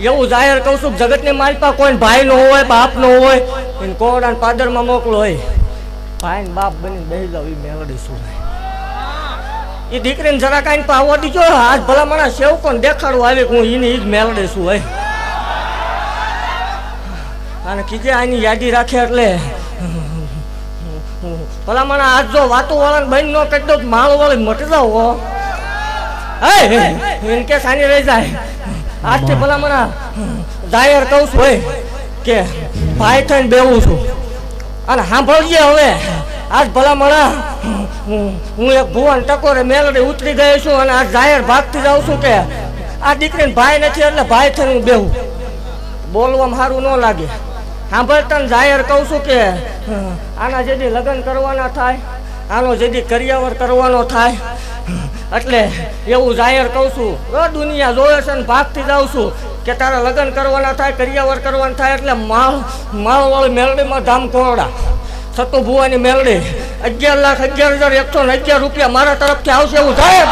એવું જાહેર કહું છું જગતની માલપા કોઈ ભાઈ નો હોય બાપ નો હોય એને કોરડાને પાદરમાં મોકલો હોય ભાઈ ને બાપ બની બેસી જાવ એ મેળડી શું એ દીકરીને જરા કાંઈ આવવા દીજો આજ ભલા મને સેવ કોણ દેખાડવું આવે હું એની જ મેળડી શું હોય અને કીધે આની યાદી રાખે એટલે ભલા મને આજ જો વાતો વાળાને બંધ ન કરી દો માળ વાળી મટી જાવ હો એને કે સાની રહી જાય આજથી ભલા મને જાહેર કહું છું હોય કે ભાઈ થઈને બેવું છું અને સાંભળજે હવે આજ ભલા મને હું એક ભુવન ટકોરે મેલડી ઉતરી ગયો છું અને આજ જાહેર ભાગતી જાઉં છું કે આ દીકરીને ભાઈ નથી એટલે ભાઈ થઈને હું બેહું બોલવામાં સારું ન લાગે સાંભળતા જાહેર કહું છું કે આના જેથી લગ્ન કરવાના થાય આનો જેથી કરિયાવર કરવાનો થાય એટલે એવું જાહેર કહું છું દુનિયા જોવે છે ને ભાગતી જાઉં છું કે તારા લગ્ન કરવાના થાય કરિયાવર કરવાના થાય એટલે માળવાળી મેલડીમાં ધામ કોરડા સતુ ભુવાની મેલડી 11,11,111 રૂપિયા મારા તરફથી આવશે એવું જાહેર